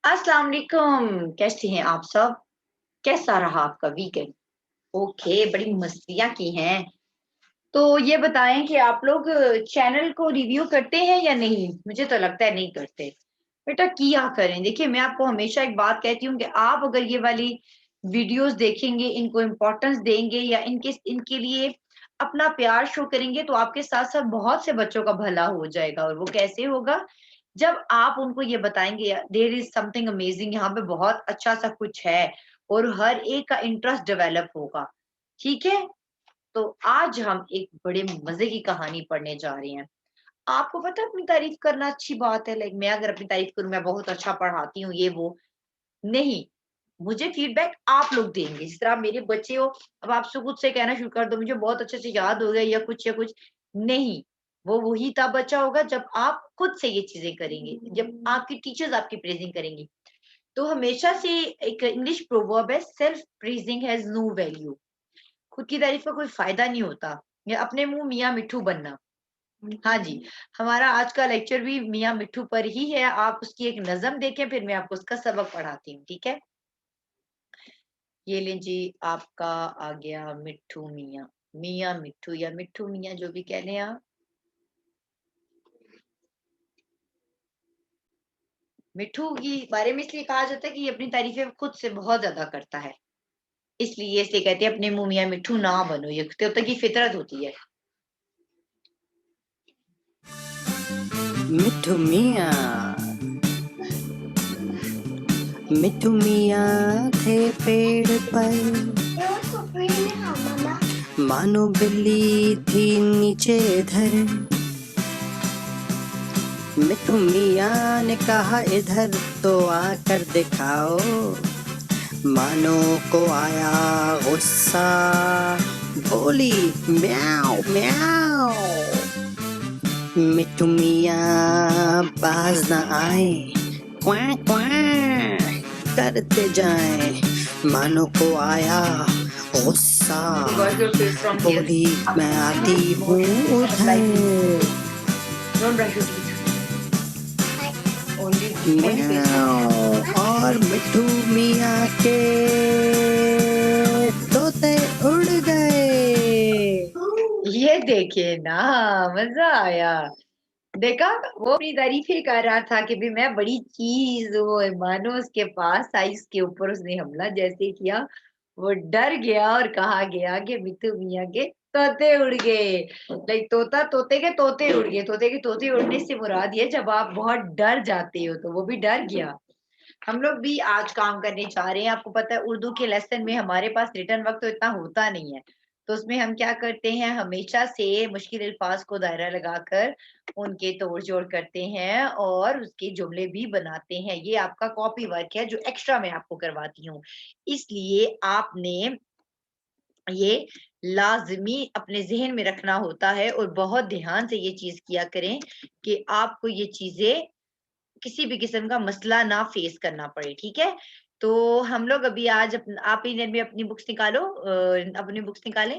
अस्सलाम वालेकुम। कैसे हैं आप सब? कैसा रहा आपका वीकेंड? ओके, बड़ी मस्तियाँ की हैं। तो ये बताएँ कि आप लोग चैनल को रिव्यू करते हैं या नहीं? मुझे तो लगता है नहीं करते। बेटा किया करें। देखिए, मैं आपको हमेशा एक बात कहती हूँ कि आप अगर ये वाली वीडियोज़ देखेंगे, इनको इम्पोर्टेंस देंगे या इनके इनके लिए अपना प्यार शो करेंगे, तो आपके साथ-साथ बहुत से बच्चों का भला हो जाएगा। और वो कैसे होगा? जब आप उनको ये बताएँगे देयर इज़ समथिंग अमेजिंग, यहाँ पे बहुत अच्छा-सा कुछ है और हर एक का इंटरेस्ट डेवलप होगा। ठीक है? तो आज हम एक बड़े मज़े की कहानी पढ़ने जा रहे हैं। आपको पता है अपनी तारीफ़ करना अच्छी बात है, लाइक मैं अगर अपनी तारीफ़ करूँ, मैं बहुत अच्छा पढ़ाती हूँ, ये वो। नहीं, मुझे फीडबैक आप लोग देंगे। जिस तरह आप मेरे बच्चे हो, अब आप खुद से कहना शुरू कर दो, मुझे बहुत अच्छे से याद हो गया या कुछ। नहीं, वो वही तब बच्चा होगा जब आप खुद से ये चीज़ें करेंगे, जब आपकी टीचर्स आपकी प्रेज़िंग करेंगी। तो हमेशा से एक इंग्लिश प्रोवर्ब है, self praising has no value. खुद की तारीफ़ का कोई फ़ायदा नहीं होता, या अपने मुँह मियाँ मिट्ठू बनना। हाँ जी, हमारा आज का लेक्चर भी मियाँ मिट्ठू पर ही है। आप उसकी एक नज़म देखें, फिर मैं आपको उसका सबक पढ़ाती हूँ, ठीक है? ये लें जी, आपका आ गया मिट्ठू मियाँ। मियाँ मिट्ठू या मिट्ठू मियाँ जो भी कह लें आप। मिट्ठू की बारे में इसलिए कहा जाता है कि ये अपनी तारीफ़ें खुद से बहुत ज़्यादा करता है। इसलिए इसे कहते हैं अपने मुँह मियाँ मिट्ठू ना बनो, ये तोते की फितरत होती है। मिट्ठू मियाँ मिट्ठू मियाँ थे पेड़ पर, मानो बिल्ली थी नीचे धर। मिट्ठू मियाँ ने कहा इधर तो आकर दिखाओ, मानो को आया गुस्सा, बोली म्याऊ म्याऊ। मिट्ठू मियाँ बाज न आए, क्वां क्वां करते जाए, मानो को आया गुस्सा, Wash your face from here. बोली मैं आती More, हूँ apply this. उधर। Don't brush your teeth. Only face wash. म्याऊ और मिट्ठू मियाँ के तोते उड़ गए। ये देखिए ना, मज़ा आया। देखा, वो अपनी तारीफ़ें कर रहा था कि भई मैं बड़ी चीज़ हूँ, और मानो उसके पास आई, उसके ऊपर उसने हमला जैसे किया, वो डर गया और कहा गया कि मिट्ठू मियाँ के तोते उड़ गए। लाइक तोते के तोते उड़ गए। तोते के तोते उड़ने से मुराद ये है जब आप बहुत डर जाते हो, तो वो भी डर गया। हम लोग भी आज काम करने जा रहे हैं। आपको पता है उर्दू के लेसन में हमारे पास रिटन वर्क तो इतना होता नहीं है। तो उसमें हम क्या करते हैं, हमेशा से मुश्किल अल्फाज को दायरा लगाकर उनके तोड़-जोड़ करते हैं और उसके जुमले भी बनाते हैं। ये आपका कॉपी वर्क है जो एक्स्ट्रा मैं आपको करवाती हूँ। इसलिए आपने ये लाज़मी अपने ज़हन में रखना होता है और बहुत ध्यान से ये चीज़ किया करें कि आपको ये चीज़ें किसी भी किस्म का मसला ना फेस करना पड़े, ठीक है? तो हम लोग अभी आज आप ही में अपनी बुक्स निकालो, अपनी बुक्स निकालें,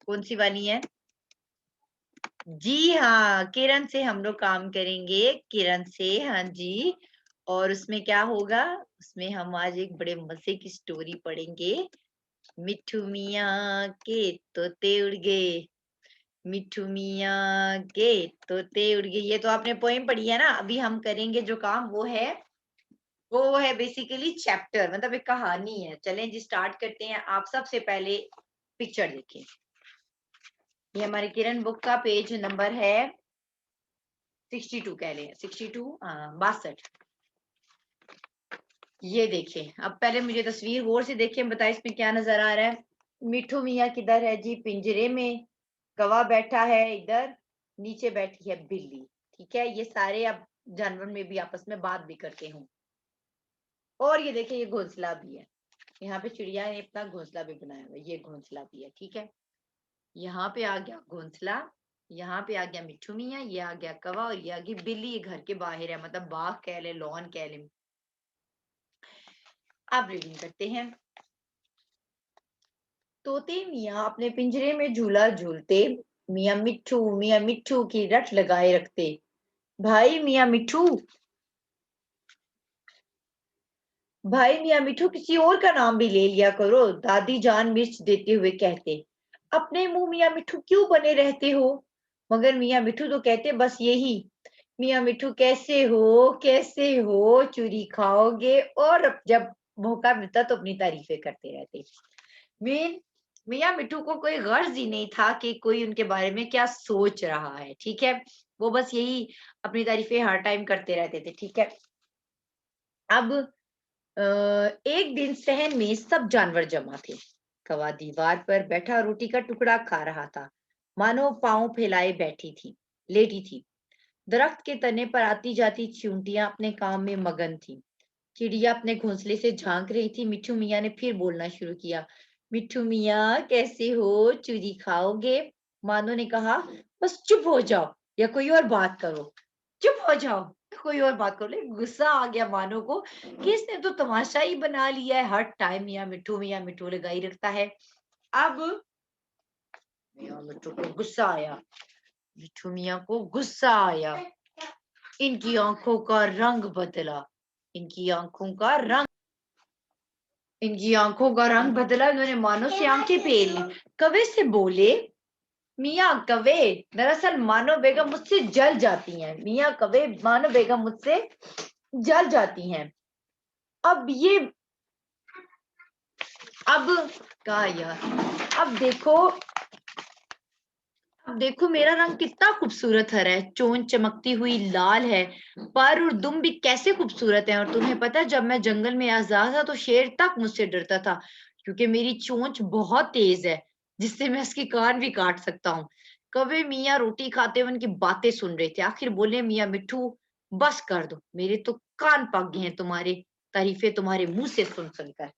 कौन-सी वाली हैं? जी हाँ, किरण से हम लोग काम करेंगे, किरण से, हाँ जी। और उसमें क्या होगा, उसमें हम आज एक बड़े मज़े की स्टोरी पढ़ेंगे। मिट्ठू मियाँ के तोते उड़ गए, मिट्ठू मियाँ के तोते उड़ गए। ये तो आपने पोएम पढ़ी है ना, अभी हम करेंगे जो काम वो है बेसिकली चैप्टर, मतलब एक कहानी है। चलें जी स्टार्ट करते हैं। आप सबसे पहले पिक्चर देखें। ये हमारी किरण बुक का पेज नंबर है 62, कह लें 62, 62। ये देखें, अब पहले मुझे तस्वीर गौर से देखें, बताएं इसमें क्या नजर आ रहा है। मिट्ठू मियाँ किधर है जी? पिंजरे में। कौवा बैठा है इधर, नीचे बैठी है बिल्ली। ठीक है, ये सारे अब जानवर में भी आपस में बात भी करते हों। और ये देखिए, ये घोंसला भी है। यहाँ पे चिड़िया ने अपना घोंसला भी बनाया हुआ है, ये घोंसला भी है, ठीक है। यहाँ पे आ गया घोंसला, यहाँ पे आ गया मिट्ठू मियाँ, ये आ गया कौवा और ये आ गई बिल्ली। ये घर के बाहर है, मतलब बाग कह ले, लॉन कह ले। अब रीडिंग करते हैं। तोते मियाँ अपने पिंजरे में झूला झूलते, मियाँ मिट्ठू की रट लगाए रखते। भाई मियाँ मिट्ठू, भाई मियाँ मिठू किसी और का नाम भी ले लिया करो, दादी जान मिर्च देते हुए कहते। अपने मुंह मियाँ मिठू क्यों बने रहते हो? मगर मियाँ मिठू तो कहते बस यही, मियाँ मिठू कैसे हो, चूरी खाओगे, और जब मौका मिलता तो अपनी तारीफें करते रहते। मीन मियाँ मिठू को कोई गर्ज ही नहीं था कि कोई उनके बारे में क्या सोच रहा है, ठीक है। वो बस यही अपनी तारीफें हर टाइम करते रहते थे, ठीक है। अब एक दिन सहन में सब जानवर जमा थे। कौवा दीवार पर बैठा रोटी का टुकड़ा खा रहा था, मानो पांव फैलाए बैठी थी, लेटी थी। दरख्त के तने पर आती जाती चींटियां अपने काम में मगन थी। चिड़िया अपने घोंसले से झांक रही थी। मिट्ठू मियाँ ने फिर बोलना शुरू किया। मिट्ठू मियाँ कैसे हो, चूरी खाओगे? मानो ने कहा, बस चुप हो जाओ या कोई और बात करो। चुप हो जाओ, कोई और बात करो। लेकिन गुस्सा आ गया मानो को कि इसने तो तमाशा ही बना लिया है, हर टाइम मियाँ मिट्ठू लगाई रखता है। अब मियाँ मिट्ठू को गुस्सा आया, मिट्ठू मियाँ को गुस्सा आया। इनकी आंखों का रंग बदला, इनकी आंखों का रंग इनकी आंखों का रंग बदला। इन्होंने मानो से आंखें फेर ली। कवे से बोले, मियाँ कवे, दरअसल मानो बेगम मुझसे जल जाती हैं। मियाँ कवे, मानो बेगम मुझसे जल जाती हैं। अब ये अब कहा यार, अब देखो मेरा रंग कितना खूबसूरत हरा है, चोंच चमकती हुई लाल है, पर और दुम भी कैसे खूबसूरत है। और तुम्हें पता है जब मैं जंगल में आजाद था तो शेर तक मुझसे डरता था, क्योंकि मेरी चोंच बहुत तेज है, जिससे मैं उसके कान भी काट सकता हूँ। कभी मियाँ रोटी खाते हुए उनकी बातें सुन रहे थे। आखिर बोले, मियाँ मिट्ठू बस कर दो, मेरे तो कान पक गए हैं तुम्हारे तारीफें तुम्हारे मुंह से सुन सुनकर।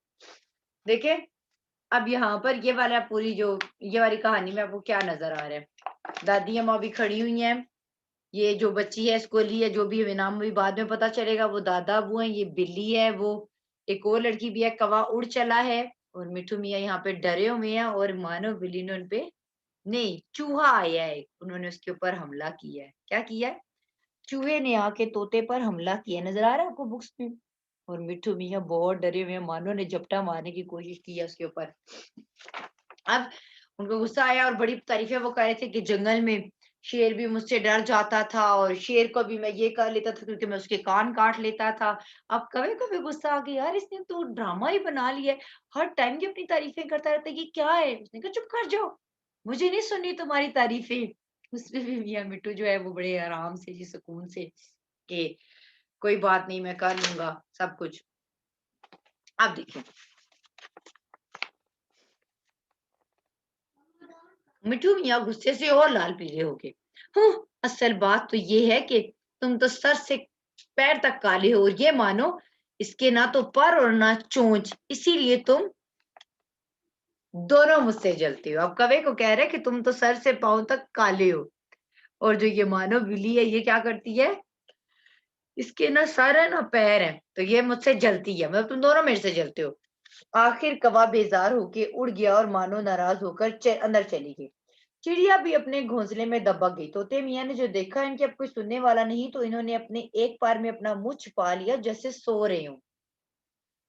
देखे, अब यहाँ पर ये वाली कहानी में आपको क्या नजर आ रहा है? दादी अम्मा भी खड़ी हुई हैं, ये जो बच्ची है स्कूली है, जो भी नाम भी बाद में पता चलेगा, वो दादा अबू है। ये बिल्ली है, वो एक और लड़की भी है, कौवा उड़ चला है, और मिठू मियाँ यहाँ पे डरे हुए हैं, और मानो बिल्ली ने उनपे, नहीं, चूहा आया है, उन्होंने उसके ऊपर हमला किया है। क्या किया है? चूहे ने आके तोते पर हमला किया। नजर आ रहा है आपको बुक्स में? और मिठू मियाँ बहुत डरे हुए हैं, मानो ने झपटा मारने की कोशिश की है उसके ऊपर। अब उनको गुस्सा आया और बड़ी तारीफें वो कर रहे थे कि जंगल में शेर भी मुझसे डर जाता था, और शेर को भी मैं ये कर लेता था क्योंकि मैं उसके कान काट लेता था। अब कभी कभी गुस्सा आ गया, यार इसने तो ड्रामा ही बना लिया है, हर टाइम की अपनी तारीफें करता रहता है, ये क्या है? उसने कहा, चुप कर जाओ, मुझे नहीं सुननी तुम्हारी तारीफें। उसमें भी मियाँ मिट्टू जो है वो बड़े आराम से जी सुकून से कि कोई बात नहीं, मैं कर लूंगा सब कुछ। अब देखिए, मिठू मियाँ गुस्से से और लाल पीले हो गए। असल बात तो ये है कि तुम तो सर से पैर तक काले हो, और ये मानो इसके ना तो पर और ना चोंच, इसीलिए तुम दोनों मुझसे जलते हो। अब कवे को कह रहे कि तुम तो सर से पांव तक काले हो, और जो ये मानो बिल्ली है ये क्या करती है, इसके ना सर है ना पैर है, तो ये मुझसे जलती है, मतलब तुम दोनों मेरे से जलते हो। आखिर कौवा बेजार होके उड़ गया, और मानो नाराज होकर अंदर चली गई। चिड़िया भी अपने घोंसले में दबक गई। तोते मियाँ ने जो देखा इनके अब कोई सुनने वाला नहीं, तो इन्होंने अपने एक पैर में अपना मुंह छुपा लिया, जैसे सो रहे हो।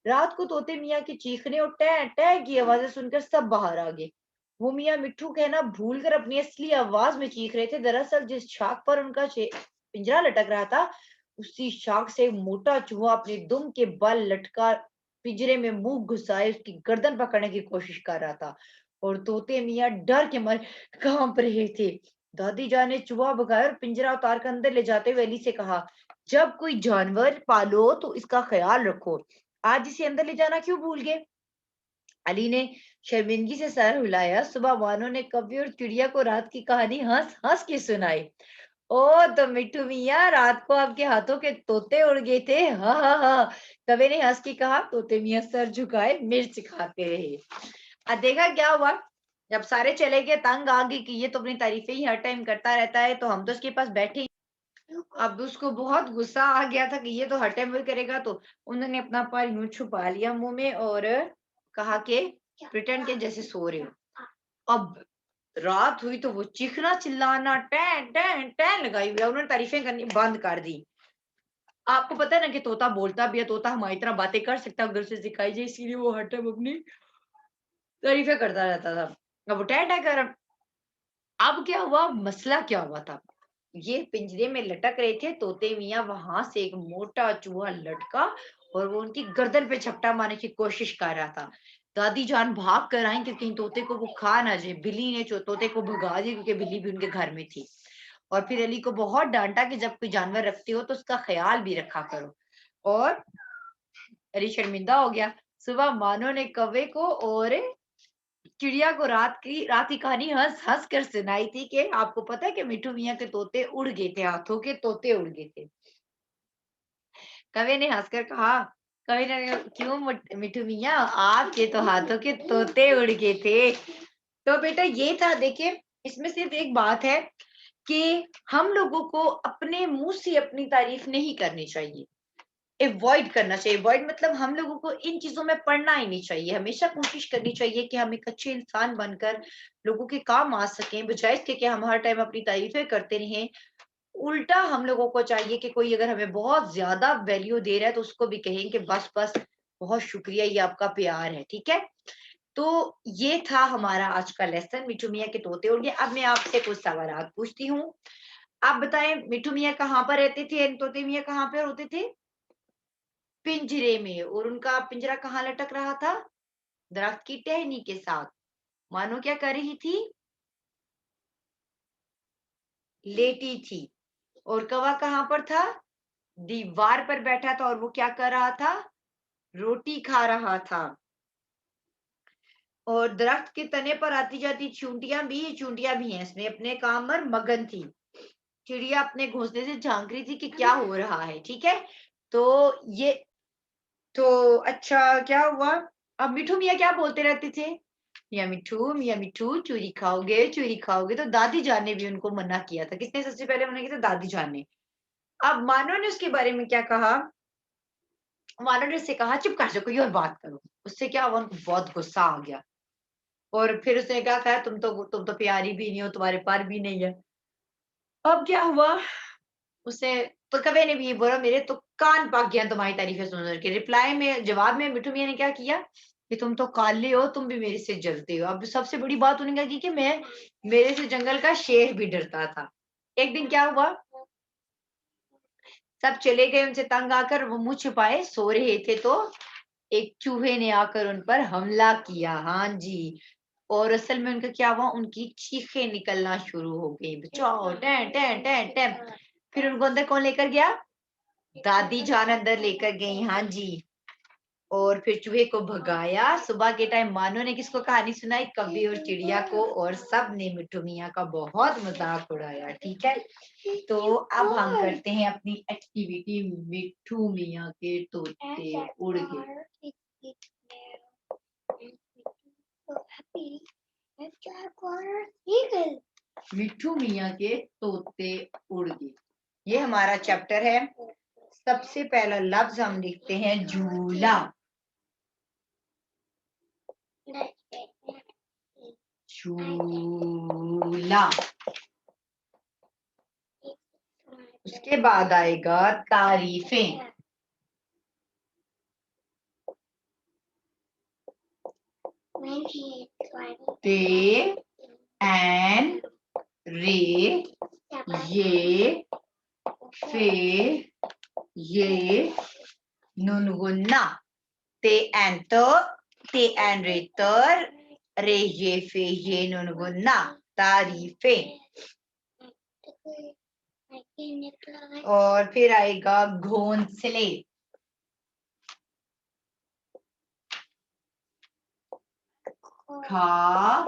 रात को तोते मियाँ की चीखने और टै टै की आवाजें सुनकर सब बाहर आ गए। वो मियाँ मिट्ठू कहना भूल कर अपनी असली आवाज में चीख रहे थे। दरअसल जिस शाख पर उनका पिंजरा लटक रहा था, उसी शाख से एक मोटा चूहा अपने दुम के बल लटका पिंजरे में मुंह घुसाए उसकी गर्दन पकड़ने की कोशिश कर रहा था, और तोते मियाँ डर के मारे कांप रहे थे। दादी जान ने चूहा भगाया और पिंजरा उतार कर अंदर ले जाते हुए अली से कहा, जब कोई जानवर पालो तो इसका ख्याल रखो, आज इसे अंदर ले जाना क्यों भूल गए? अली ने शर्मिंदगी से सर हिलाया। सुबह बानो ने कव्वे और चिड़िया को रात की कहानी हंस हंस के सुनाई। ओ तो मिट्टू मियाँ, रात को आपके हाथों के तोते उड़ गए थे? हाँ हाँ हाँ, कव्वे ने हंस के कहा। तोते मियाँ सर झुकाए मिर्च खाते रहे। अब देखा क्या हुआ, जब सारे चले गए, तंग आ गई कि ये तो अपनी तारीफें ही हर टाइम करता रहता है, तो हम तो उसके पास बैठे ही। अब उसको बहुत गुस्सा आ गया था कि ये तो हर टाइम वही करेगा, तो उन्होंने अपना पर यूं छुपा लिया मुंह में, और कहा कि प्रिटेंड के जैसे सो रहे हो। अब रात हुई तो वो चीखना चिल्लाना टैं टैं टैं लगाई हुई है, उन्होंने तारीफें करनी बंद कर दी। आपको पता है ना कि तोता बोलता भी है, तोता हमारी तरह बातें कर सकता है, अगर उसे सिखाई जाए, इसीलिए वो हर टाइम अपनी तारीफें करता रहता था। अब वो टै टै कर, अब क्या हुआ, मसला क्या हुआ था? ये पिंजरे में लटक रहे थे तोते मियाँ, वहां से एक मोटा चूहा लटका और वो उनकी गर्दन पे झपटा मारने की कोशिश कर रहा था। दादी जान भाग कर आई कि कहीं तोते को वो खा ना जाए। बिल्ली ने तोते को भगा दिया क्योंकि बिल्ली भी उनके घर में थी। और फिर अली को बहुत डांटा कि जब कोई जानवर रखते हो तो उसका ख्याल भी रखा करो। और अली शर्मिंदा हो गया। सुबह मानो ने कौवे को और चिड़िया को रात की कहानी हंस कर सुनाई थी कि आपको पता है कि मिट्टू मियाँ के तोते उड़ गए थे, हाथों के तोते उड़ गए थे। कवि ने हंसकर कहा, कवि ने कहा, क्यों मिट्टू मियाँ, आपके तो हाथों के तोते उड़ गए थे। तो बेटा ये था, देखिए इसमें सिर्फ एक बात है कि हम लोगों को अपने मुंह से अपनी तारीफ नहीं करनी चाहिए, अवॉइड करना चाहिए। अवॉइड मतलब हम लोगों को इन चीजों में पड़ना ही नहीं चाहिए। हमेशा कोशिश करनी चाहिए कि हम एक अच्छे इंसान बनकर लोगों के काम आ सकें, बजाय इसके कि हम हर टाइम अपनी तारीफें करते रहें। उल्टा हम लोगों को चाहिए कि कोई अगर हमें बहुत ज्यादा वैल्यू दे रहा है तो उसको भी कहें कि बस बस, बहुत शुक्रिया, ये आपका प्यार है, ठीक है। तो ये था हमारा आज का लेसन, मिठू मियाँ के तोते उड़ गए। अब मैं आपसे कुछ सवाल पूछती हूँ। आप बताएं, मिठू मियाँ कहाँ पर रहते थे, तोते मियाँ कहाँ पर होते थे? पिंजरे में। और उनका पिंजरा कहाँ लटक रहा था? दरख्त की टहनी के साथ। मानो क्या कर रही थी? लेटी थी। और कौवा कहाँ पर था? दीवार पर बैठा था और वो क्या कर रहा था? रोटी खा रहा था। और दरख्त के तने पर आती जाती चूंटियां भी हैं, इसमें अपने काम पर मगन थी। चिड़िया अपने घोंसले से झांक रही थी कि क्या हो रहा है, ठीक है। तो ये, तो अच्छा क्या हुआ? अब मिठू मियाँ क्या बोलते रहते थे? मियाँ मिठू, चूरी खाओगे। तो दादी जान ने भी उनको मना किया था। किसने सबसे पहले मना किया था? दादी जान ने। अब मानव ने उसके बारे में क्या कहा? मानव ने उससे कहा, चुप कर जाओ, कोई और बात करो। उससे क्या हुआ, उनको बहुत गुस्सा आ गया। और फिर उसने कहा, तुम तो प्यारी भी नहीं हो, तुम्हारे पर भी नहीं है। अब क्या हुआ, उसे तो कभी ने भी बोला, मेरे तो कान पक गया तुम्हारी तारीफें सुन सुन के। रिप्लाई में, जवाब में मिठू मियाँ ने क्या किया कि तुम तो काले हो, तुम भी मेरे से जलते हो। अब सबसे बड़ी बात उन्होंने क्या की कि मैं, मेरे से जंगल का शेर भी डरता था। एक दिन क्या हुआ, सब चले गए, उनसे तंग आकर वो मुंह छुपाए सो रहे थे, तो एक चूहे ने आकर उन पर हमला किया। हाँ जी। और असल में उनका क्या हुआ, उनकी चीखें निकलना शुरू हो गई, बचाओ, टें टें टें टें। फिर उनको अंदर कौन लेकर गया? दादी जान अंदर लेकर गई, हाँ जी। और फिर चूहे को भगाया। सुबह के टाइम मानो ने किसको कहानी सुनाई? कौवे और चिड़िया को। और सब ने मिट्टू मियाँ का बहुत मजाक उड़ाया, ठीक है। तो अब हम करते हैं अपनी एक्टिविटी, मिट्टू मियाँ के तोते उड़ गए। मिट्टू मियाँ के तोते उड़ गए, ये हमारा चैप्टर है। सबसे पहला लफ्ज हम लिखते हैं झूला। झूला। उसके बाद आएगा तारीफें। ते एन रे ये फे ये नुनगुन्ना। ते एन रे तर रे ये फे ये नुनगुन्ना। तारीफें। और फिर आएगा घोंसले। खा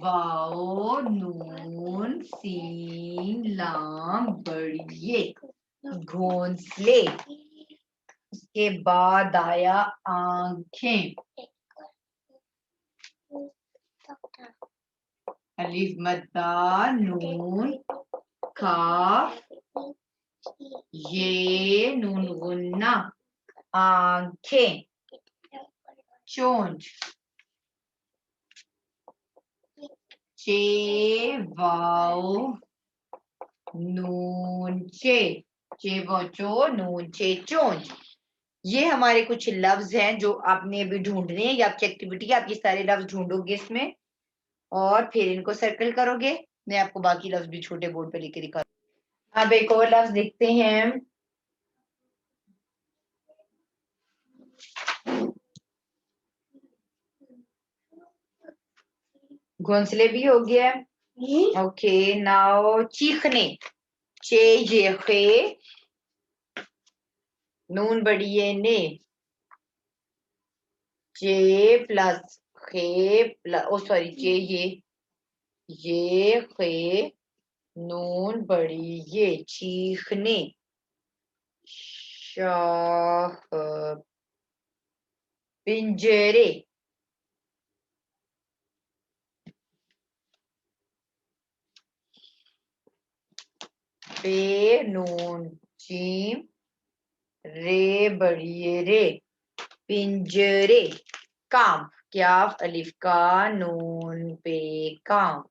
वाओ नून सीन लाम बड़िए, घोंसले। उसके बाद आया आंखें। अलिफ मद्दा नून खा ये नून गुन्ना, आंखें। चोंच। चे वाओ नून चे, चे वो चो, नून चे चोंच। ये हमारे कुछ लफ्ज हैं जो आपने अभी ढूंढने हैं, ये आपकी एक्टिविटी है। आप ये सारे लफ्ज ढूंढोगे इसमें और फिर इनको सर्कल करोगे। मैं आपको बाकी लफ्ज भी छोटे बोर्ड पे लिख के दिखा। अब एक और लफ्ज लिखते हैं। घोंसले भी हो गया। ओके, नाउ चीखने। चे ये खे, नून बड़ी ये ने, चे प्लस खे प्लस, ओ सॉरी, चे ये खे, नून बड़ी ये, चीखने। शाह, पिंजरे। पे नून जीम, रे बड़ी रे, पिंजरे। काम, क्या अलिफ का, नून पे काम।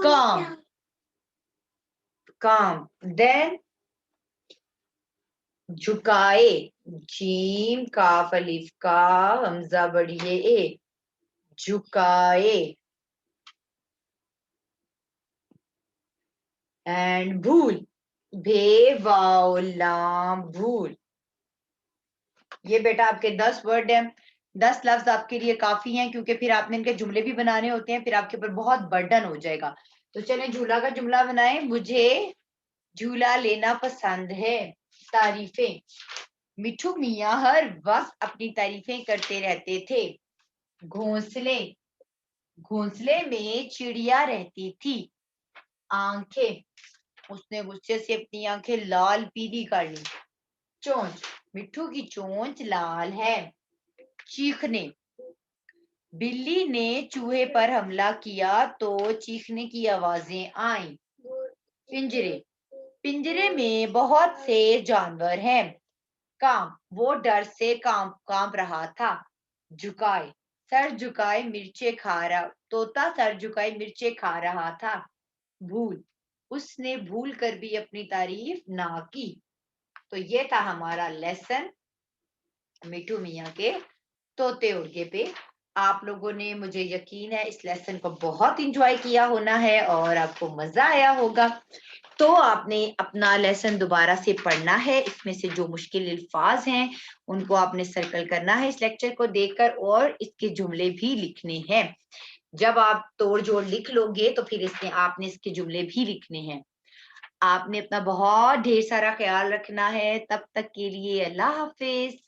काम, काम। देन झुकाए। जीम काफ अलिफ का, हमजा बड़ी ए, झुकाए। एंड भूल, भे वाओ लाम, भूल। ये बेटा आपके 10 वर्ड हैं। 10 लफ्ज आपके लिए काफी हैं, क्योंकि फिर आपने इनके जुमले भी बनाने होते हैं, फिर आपके ऊपर बहुत बर्डन हो जाएगा। तो चले झूला का जुमला बनाएं। मुझे झूला लेना पसंद है। तारीफें। मिठू मियाँ हर वक्त अपनी तारीफें करते रहते थे। घोंसले, घोंसले में चिड़िया रहती थी। आंखें, उसने गुस्से से अपनी आंखें लाल पीली कर ली। चोंच, मिठू की चोंच लाल है। चीखने, बिल्ली ने चूहे पर हमला किया तो चीखने की आवाजें आईं। पिंजरे, पिंजरे में बहुत से जानवर हैं। काम, वो डर से कांप रहा था। झुकाए, सर झुकाए मिर्चे खा रहा, तोता सर झुकाए मिर्चे खा रहा था। भूल, उसने भूल कर भी अपनी तारीफ ना की। तो ये था हमारा लेसन मिठू मियाँ के तोते उड़के पे। आप लोगों ने, मुझे यकीन है, इस लेसन को बहुत इंजॉय किया होना है और आपको मजा आया होगा। तो आपने अपना लेसन दोबारा से पढ़ना है। इसमें से जो मुश्किल अल्फाज हैं उनको आपने सर्कल करना है इस लेक्चर को देखकर, और इसके जुमले भी लिखने हैं। जब आप तोड़ जोड़ लिख लोगे तो फिर इसमें आपने इसके जुमले भी लिखने हैं। आपने अपना बहुत ढेर सारा ख्याल रखना है। तब तक के लिए अल्लाह हाफिज।